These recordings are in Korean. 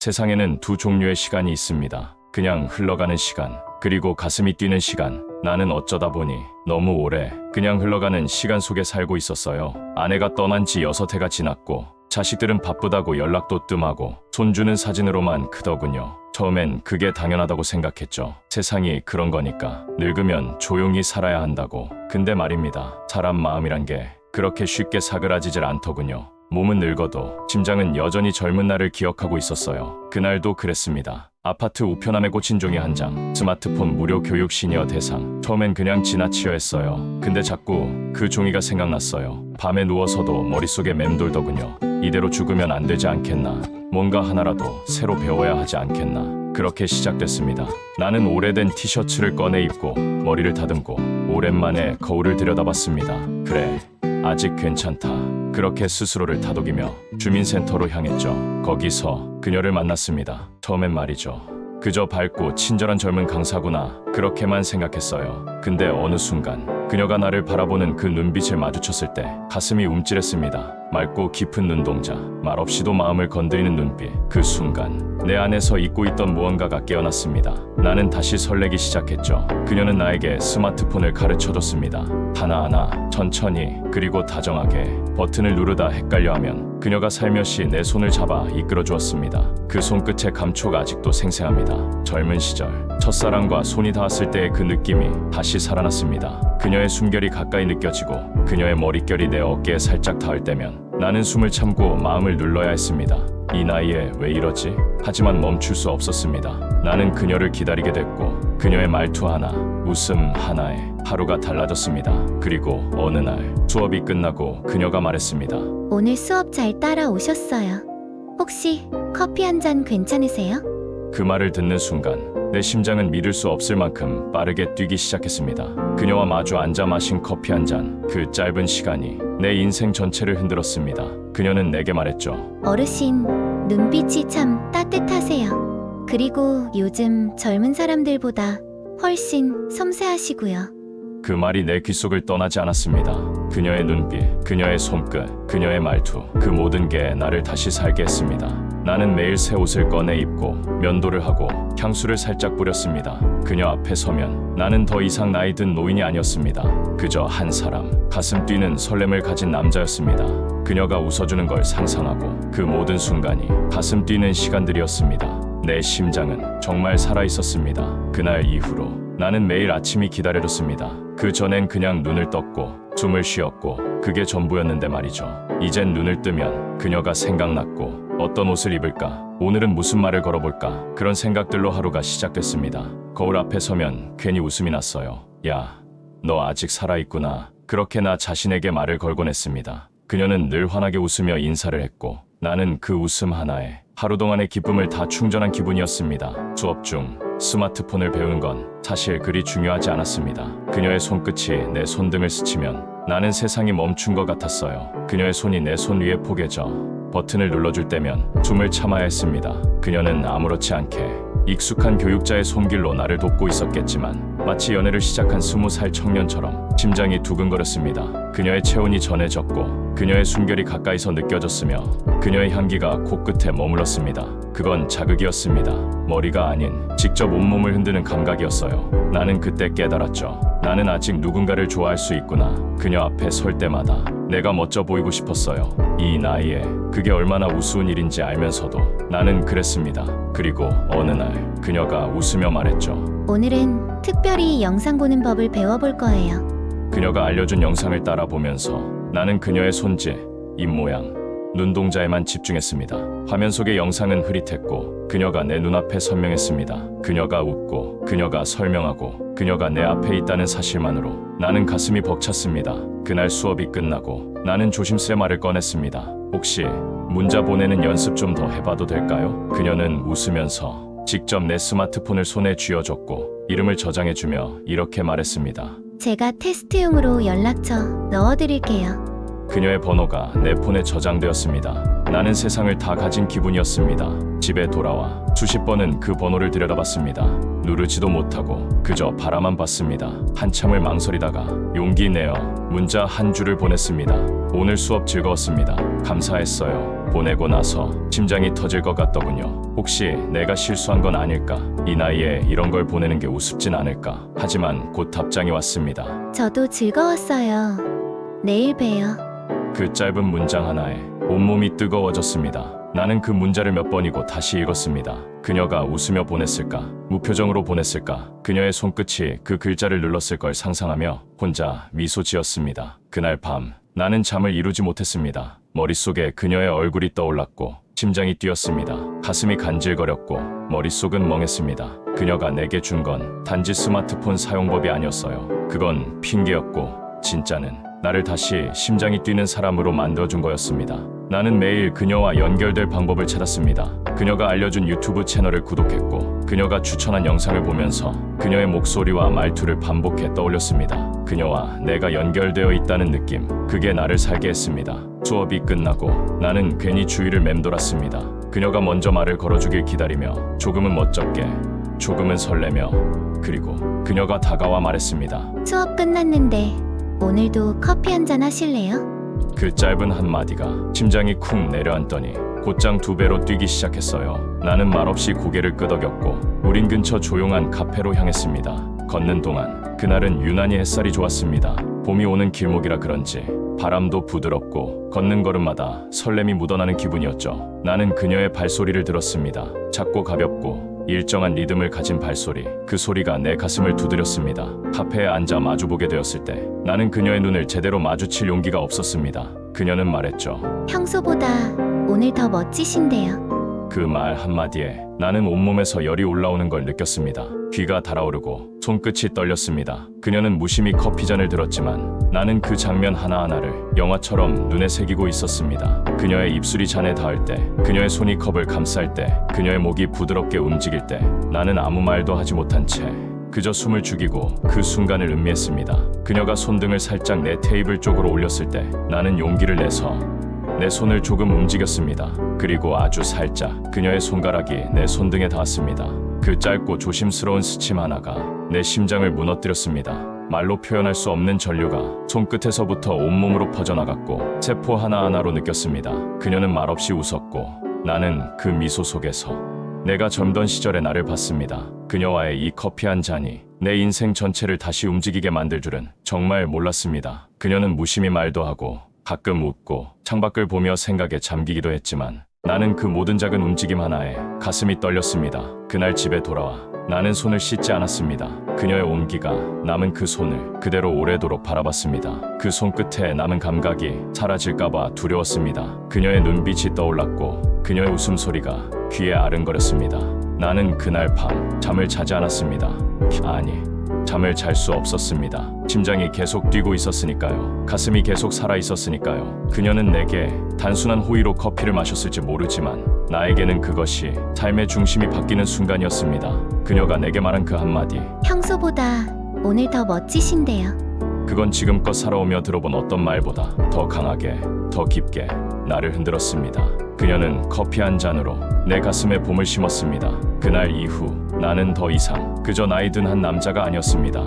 세상에는 두 종류의 시간이 있습니다. 그냥 흘러가는 시간, 그리고 가슴이 뛰는 시간. 나는 어쩌다 보니 너무 오래 그냥 흘러가는 시간 속에 살고 있었어요. 아내가 떠난 지 6해가 지났고 자식들은 바쁘다고 연락도 뜸하고 손주는 사진으로만 크더군요. 처음엔 그게 당연하다고 생각했죠. 세상이 그런 거니까 늙으면 조용히 살아야 한다고. 근데 말입니다. 사람 마음이란 게 그렇게 쉽게 사그라지질 않더군요. 몸은 늙어도 심장은 여전히 젊은 날을 기억하고 있었어요. 그날도 그랬습니다. 아파트 우편함에 꽂힌 종이 한 장, 스마트폰 무료 교육 시니어 대상. 처음엔 그냥 지나치려 했어요. 근데 자꾸 그 종이가 생각났어요. 밤에 누워서도 머릿속에 맴돌더군요. 이대로 죽으면 안 되지 않겠나. 뭔가 하나라도 새로 배워야 하지 않겠나. 그렇게 시작됐습니다. 나는 오래된 티셔츠를 꺼내 입고 머리를 다듬고 오랜만에 거울을 들여다봤습니다. 그래, 아직 괜찮다. 그렇게 스스로를 다독이며 주민센터로 향했죠. 거기서 그녀를 만났습니다. 처음엔 말이죠. 그저 밝고 친절한 젊은 강사구나. 그렇게만 생각했어요. 근데 어느 순간 그녀가 나를 바라보는 그 눈빛을 마주쳤을 때 가슴이 움찔했습니다. 맑고 깊은 눈동자, 말없이도 마음을 건드리는 눈빛. 그 순간 내 안에서 잊고 있던 무언가가 깨어났습니다. 나는 다시 설레기 시작했죠. 그녀는 나에게 스마트폰을 가르쳐줬습니다. 하나하나 천천히 그리고 다정하게. 버튼을 누르다 헷갈려하면 그녀가 살며시 내 손을 잡아 이끌어 주었습니다. 그 손끝의 감촉 아직도 생생합니다. 젊은 시절 첫사랑과 손이 닿았을 때의 그 느낌이 다시 살아났습니다. 그녀의 숨결이 가까이 느껴지고 그녀의 머릿결이 내 어깨에 살짝 닿을 때면 나는 숨을 참고 마음을 눌러야 했습니다. 이 나이에 왜 이러지? 하지만 멈출 수 없었습니다. 나는 그녀를 기다리게 됐고 그녀의 말투 하나, 웃음 하나에 하루가 달라졌습니다. 그리고 어느 날 수업이 끝나고 그녀가 말했습니다. 오늘 수업 잘 따라오셨어요. 혹시 커피 한 잔 괜찮으세요? 그 말을 듣는 순간 내 심장은 믿을 수 없을 만큼 빠르게 뛰기 시작했습니다. 그녀와 마주 앉아 마신 커피 한 잔, 그 짧은 시간이 내 인생 전체를 흔들었습니다. 그녀는 내게 말했죠. 어르신, 눈빛이 참 따뜻하세요. 그리고 요즘 젊은 사람들보다 훨씬 섬세하시고요. 그 말이 내 귓속을 떠나지 않았습니다. 그녀의 눈빛, 그녀의 손끝, 그녀의 말투, 그 모든 게 나를 다시 살게 했습니다. 나는 매일 새 옷을 꺼내 입고 면도를 하고 향수를 살짝 뿌렸습니다. 그녀 앞에 서면 나는 더 이상 나이 든 노인이 아니었습니다. 그저 한 사람, 가슴 뛰는 설렘을 가진 남자였습니다. 그녀가 웃어주는 걸 상상하고 그 모든 순간이 가슴 뛰는 시간들이었습니다. 내 심장은 정말 살아있었습니다. 그날 이후로 나는 매일 아침이 기다려졌습니다. 그 전엔 그냥 눈을 떴고 숨을 쉬었고 그게 전부였는데 말이죠. 이젠 눈을 뜨면 그녀가 생각났고 어떤 옷을 입을까? 오늘은 무슨 말을 걸어볼까? 그런 생각들로 하루가 시작됐습니다. 거울 앞에 서면 괜히 웃음이 났어요. 야, 너 아직 살아있구나. 그렇게 나 자신에게 말을 걸곤 했습니다. 그녀는 늘 환하게 웃으며 인사를 했고 나는 그 웃음 하나에 하루 동안의 기쁨을 다 충전한 기분이었습니다. 수업 중 스마트폰을 배우는 건 사실 그리 중요하지 않았습니다. 그녀의 손끝이 내 손등을 스치면 나는 세상이 멈춘 것 같았어요. 그녀의 손이 내 손 위에 포개져 버튼을 눌러줄 때면 숨을 참아야 했습니다. 그녀는 아무렇지 않게 익숙한 교육자의 손길로 나를 돕고 있었겠지만 마치 연애를 시작한 20살 청년처럼 심장이 두근거렸습니다. 그녀의 체온이 전해졌고 그녀의 숨결이 가까이서 느껴졌으며 그녀의 향기가 코끝에 머물렀습니다. 그건 자극이었습니다. 머리가 아닌 직접 온몸을 흔드는 감각이었어요. 나는 그때 깨달았죠. 나는 아직 누군가를 좋아할 수 있구나. 그녀 앞에 설 때마다 내가 멋져 보이고 싶었어요. 이 나이에 그게 얼마나 우스운 일인지 알면서도 나는 그랬습니다. 그리고 어느 날 그녀가 웃으며 말했죠. 오늘은 특별히 영상 보는 법을 배워볼 거예요. 그녀가 알려준 영상을 따라 보면서 나는 그녀의 손짓, 입모양, 눈동자에만 집중했습니다. 화면 속의 영상은 흐릿했고 그녀가 내 눈앞에 선명했습니다. 그녀가 웃고 그녀가 설명하고 그녀가 내 앞에 있다는 사실만으로 나는 가슴이 벅찼습니다. 그날 수업이 끝나고 나는 조심스레 말을 꺼냈습니다. 혹시 문자 보내는 연습 좀 더 해봐도 될까요? 그녀는 웃으면서 직접 내 스마트폰을 손에 쥐어줬고 이름을 저장해주며 이렇게 말했습니다. 제가 테스트용으로 연락처 넣어드릴게요. 그녀의 번호가 내 폰에 저장되었습니다. 나는 세상을 다 가진 기분이었습니다. 집에 돌아와 수십 번은 그 번호를 들여다봤습니다. 누르지도 못하고 그저 바라만 봤습니다. 한참을 망설이다가 용기 내어 문자 한 줄을 보냈습니다. 오늘 수업 즐거웠습니다. 감사했어요. 보내고 나서 심장이 터질 것 같더군요. 혹시 내가 실수한 건 아닐까? 이 나이에 이런 걸 보내는 게 우습진 않을까? 하지만 곧 답장이 왔습니다. 저도 즐거웠어요. 내일 봬요. 그 짧은 문장 하나에 온몸이 뜨거워졌습니다. 나는 그 문자를 몇 번이고 다시 읽었습니다. 그녀가 웃으며 보냈을까? 무표정으로 보냈을까? 그녀의 손끝이 그 글자를 눌렀을 걸 상상하며 혼자 미소 지었습니다. 그날 밤 나는 잠을 이루지 못했습니다. 머릿속에 그녀의 얼굴이 떠올랐고 심장이 뛰었습니다. 가슴이 간질거렸고 머릿속은 멍했습니다. 그녀가 내게 준 건 단지 스마트폰 사용법이 아니었어요. 그건 핑계였고 진짜는 나를 다시 심장이 뛰는 사람으로 만들어준 거였습니다. 나는 매일 그녀와 연결될 방법을 찾았습니다. 그녀가 알려준 유튜브 채널을 구독했고 그녀가 추천한 영상을 보면서 그녀의 목소리와 말투를 반복해 떠올렸습니다. 그녀와 내가 연결되어 있다는 느낌, 그게 나를 살게 했습니다. 수업이 끝나고 나는 괜히 주위를 맴돌았습니다. 그녀가 먼저 말을 걸어주길 기다리며 조금은 멋쩍게, 조금은 설레며, 그리고 그녀가 다가와 말했습니다. 수업 끝났는데 오늘도 커피 한잔 하실래요? 그 짧은 한마디가 심장이 쿵 내려앉더니 곧장 2배로 뛰기 시작했어요. 나는 말없이 고개를 끄덕였고 우린 근처 조용한 카페로 향했습니다. 걷는 동안 그날은 유난히 햇살이 좋았습니다. 봄이 오는 길목이라 그런지 바람도 부드럽고 걷는 걸음마다 설렘이 묻어나는 기분이었죠. 나는 그녀의 발소리를 들었습니다. 작고 가볍고 일정한 리듬을 가진 발소리, 그 소리가 내 가슴을 두드렸습니다. 카페에 앉아 마주보게 되었을 때 나는 그녀의 눈을 제대로 마주칠 용기가 없었습니다. 그녀는 말했죠. 평소보다 오늘 더 멋지신데요. 그 말 한마디에 나는 온몸에서 열이 올라오는 걸 느꼈습니다. 귀가 달아오르고 손끝이 떨렸습니다. 그녀는 무심히 커피잔을 들었지만 나는 그 장면 하나하나를 영화처럼 눈에 새기고 있었습니다. 그녀의 입술이 잔에 닿을 때, 그녀의 손이 컵을 감쌀 때, 그녀의 목이 부드럽게 움직일 때 나는 아무 말도 하지 못한 채 그저 숨을 죽이고 그 순간을 음미했습니다. 그녀가 손등을 살짝 내 테이블 쪽으로 올렸을 때 나는 용기를 내서 내 손을 조금 움직였습니다. 그리고 아주 살짝 그녀의 손가락이 내 손등에 닿았습니다. 그 짧고 조심스러운 스침 하나가 내 심장을 무너뜨렸습니다. 말로 표현할 수 없는 전류가 손끝에서부터 온몸으로 퍼져나갔고 세포 하나하나로 느꼈습니다. 그녀는 말없이 웃었고 나는 그 미소 속에서 내가 젊던 시절의 나를 봤습니다. 그녀와의 이 커피 한 잔이 내 인생 전체를 다시 움직이게 만들 줄은 정말 몰랐습니다. 그녀는 무심히 말도 하고 가끔 웃고 창밖을 보며 생각에 잠기기도 했지만 나는 그 모든 작은 움직임 하나에 가슴이 떨렸습니다. 그날 집에 돌아와 나는 손을 씻지 않았습니다. 그녀의 온기가 남은 그 손을 그대로 오래도록 바라봤습니다. 그 손끝에 남은 감각이 사라질까봐 두려웠습니다. 그녀의 눈빛이 떠올랐고 그녀의 웃음소리가 귀에 아른거렸습니다. 나는 그날 밤 잠을 자지 않았습니다. 아니, 잠을 잘 수 없었습니다. 심장이 계속 뛰고 있었으니까요. 가슴이 계속 살아 있었으니까요. 그녀는 내게 단순한 호의로 커피를 마셨을지 모르지만 나에게는 그것이 삶의 중심이 바뀌는 순간이었습니다. 그녀가 내게 말한 그 한마디, 평소보다 오늘 더 멋지신데요. 그건 지금껏 살아오며 들어본 어떤 말보다 더 강하게, 더 깊게 나를 흔들었습니다. 그녀는 커피 한 잔으로 내 가슴에 봄을 심었습니다. 그날 이후 나는 더 이상 그저 나이 든 한 남자가 아니었습니다.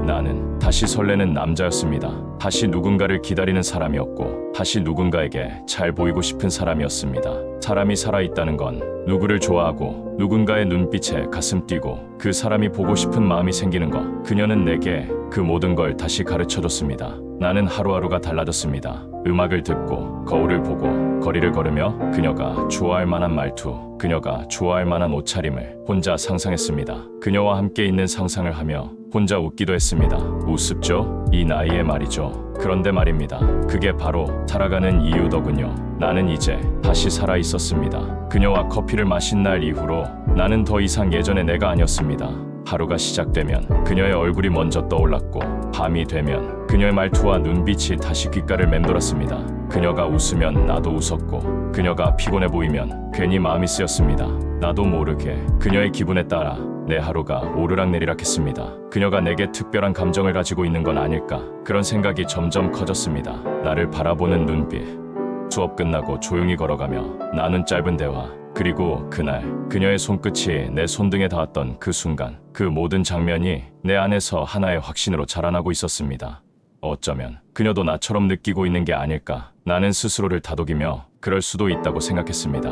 나는 다시 설레는 남자였습니다. 다시 누군가를 기다리는 사람이었고 다시 누군가에게 잘 보이고 싶은 사람이었습니다. 사람이 살아있다는 건 누구를 좋아하고 누군가의 눈빛에 가슴 뛰고 그 사람이 보고 싶은 마음이 생기는 것. 그녀는 내게 그 모든 걸 다시 가르쳐줬습니다. 나는 하루하루가 달라졌습니다. 음악을 듣고 거울을 보고 거리를 걸으며 그녀가 좋아할 만한 말투, 그녀가 좋아할 만한 옷차림을 혼자 상상했습니다. 그녀와 함께 있는 상상을 하며 혼자 웃기도 했습니다. 우습죠? 이 나이에 말이죠. 그런데 말입니다. 그게 바로 살아가는 이유더군요. 나는 이제 다시 살아 있었습니다. 그녀와 커피를 마신 날 이후로 나는 더 이상 예전의 내가 아니었습니다. 하루가 시작되면 그녀의 얼굴이 먼저 떠올랐고 밤이 되면 그녀의 말투와 눈빛이 다시 귓가를 맴돌았습니다. 그녀가 웃으면 나도 웃었고 그녀가 피곤해 보이면 괜히 마음이 쓰였습니다. 나도 모르게 그녀의 기분에 따라 내 하루가 오르락내리락 했습니다. 그녀가 내게 특별한 감정을 가지고 있는 건 아닐까, 그런 생각이 점점 커졌습니다. 나를 바라보는 눈빛, 수업 끝나고 조용히 걸어가며 나눈 짧은 대화, 그리고 그날 그녀의 손끝이 내 손등에 닿았던 그 순간, 그 모든 장면이 내 안에서 하나의 확신으로 자라나고 있었습니다. 어쩌면 그녀도 나처럼 느끼고 있는 게 아닐까. 나는 스스로를 다독이며 그럴 수도 있다고 생각했습니다.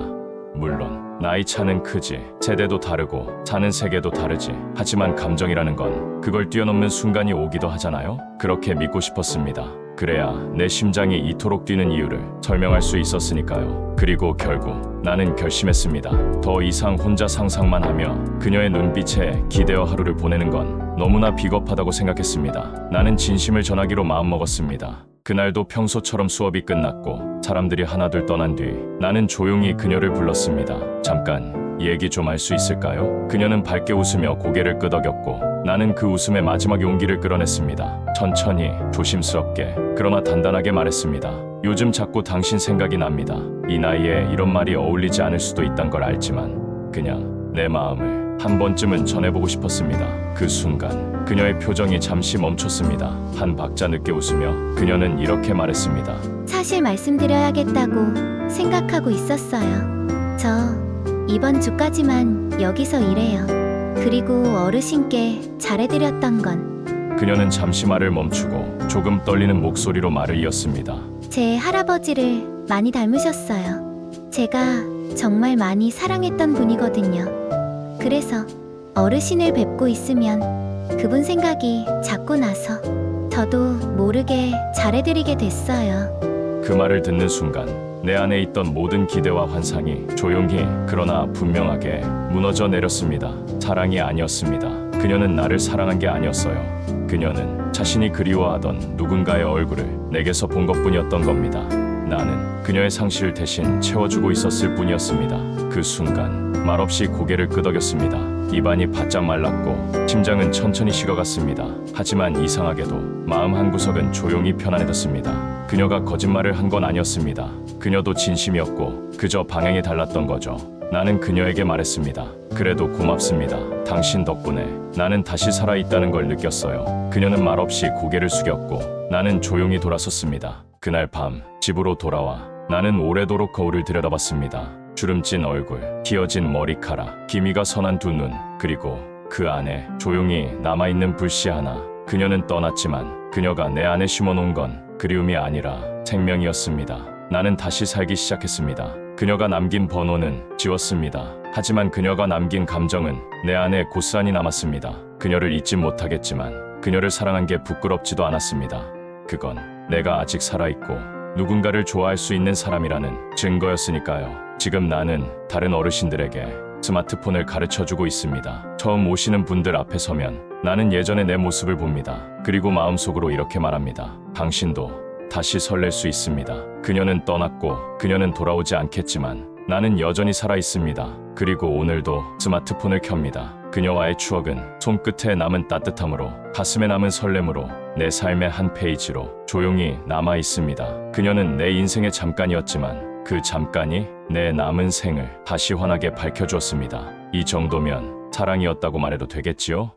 물론 나이 차는 크지, 세대도 다르고 사는 세계도 다르지. 하지만 감정이라는 건 그걸 뛰어넘는 순간이 오기도 하잖아요. 그렇게 믿고 싶었습니다. 그래야 내 심장이 이토록 뛰는 이유를 설명할 수 있었으니까요. 그리고 결국 나는 결심했습니다. 더 이상 혼자 상상만 하며 그녀의 눈빛에 기대어 하루를 보내는 건 너무나 비겁하다고 생각했습니다. 나는 진심을 전하기로 마음먹었습니다. 그날도 평소처럼 수업이 끝났고 사람들이 하나둘 떠난 뒤 나는 조용히 그녀를 불렀습니다. 잠깐 얘기 좀 할 수 있을까요? 그녀는 밝게 웃으며 고개를 끄덕였고 나는 그 웃음의 마지막 용기를 끌어냈습니다. 천천히 조심스럽게 그러나 단단하게 말했습니다. 요즘 자꾸 당신 생각이 납니다. 이 나이에 이런 말이 어울리지 않을 수도 있단 걸 알지만 그냥 내 마음을 한 번쯤은 전해보고 싶었습니다. 그 순간 그녀의 표정이 잠시 멈췄습니다. 한 박자 늦게 웃으며 그녀는 이렇게 말했습니다. 사실 말씀드려야겠다고 생각하고 있었어요. 저 이번 주까지만 여기서 일해요. 그리고 어르신께 잘해드렸던 건 그녀는 잠시 말을 멈추고 조금 떨리는 목소리로 말을 이었습니다. 제 할아버지를 많이 닮으셨어요. 제가 정말 많이 사랑했던 분이거든요. 그래서 어르신을 뵙고 있으면 그분 생각이 자꾸 나서 저도 모르게 잘해드리게 됐어요. 그 말을 듣는 순간 내 안에 있던 모든 기대와 환상이 조용히 그러나 분명하게 무너져 내렸습니다. 사랑이 아니었습니다. 그녀는 나를 사랑한 게 아니었어요. 그녀는 자신이 그리워하던 누군가의 얼굴을 내게서 본 것뿐이었던 겁니다. 나는 그녀의 상실을 대신 채워주고 있었을 뿐이었습니다. 그 순간 말없이 고개를 끄덕였습니다. 입안이 바짝 말랐고 심장은 천천히 식어갔습니다. 하지만 이상하게도 마음 한구석은 조용히 편안해졌습니다. 그녀가 거짓말을 한 건 아니었습니다. 그녀도 진심이었고 그저 방향이 달랐던 거죠. 나는 그녀에게 말했습니다. 그래도 고맙습니다. 당신 덕분에 나는 다시 살아있다는 걸 느꼈어요. 그녀는 말없이 고개를 숙였고 나는 조용히 돌아섰습니다. 그날 밤 집으로 돌아와 나는 오래도록 거울을 들여다봤습니다. 주름진 얼굴, 휘어진 머리카락, 기미가 선한 두 눈, 그리고 그 안에 조용히 남아있는 불씨 하나. 그녀는 떠났지만 그녀가 내 안에 심어놓은 건 그리움이 아니라 생명이었습니다. 나는 다시 살기 시작했습니다. 그녀가 남긴 번호는 지웠습니다. 하지만 그녀가 남긴 감정은 내 안에 고스란히 남았습니다. 그녀를 잊지 못하겠지만 그녀를 사랑한 게 부끄럽지도 않았습니다. 그건 내가 아직 살아있고 누군가를 좋아할 수 있는 사람이라는 증거였으니까요. 지금 나는 다른 어르신들에게 스마트폰을 가르쳐주고 있습니다. 처음 오시는 분들 앞에 서면 나는 예전의 내 모습을 봅니다. 그리고 마음속으로 이렇게 말합니다. 당신도 다시 설렐 수 있습니다. 그녀는 떠났고 그녀는 돌아오지 않겠지만 나는 여전히 살아있습니다. 그리고 오늘도 스마트폰을 켭니다. 그녀와의 추억은 손끝에 남은 따뜻함으로, 가슴에 남은 설렘으로, 내 삶의 한 페이지로 조용히 남아 있습니다. 그녀는 내 인생의 잠깐이었지만 그 잠깐이 내 남은 생을 다시 환하게 밝혀주었습니다. 이 정도면 사랑이었다고 말해도 되겠지요?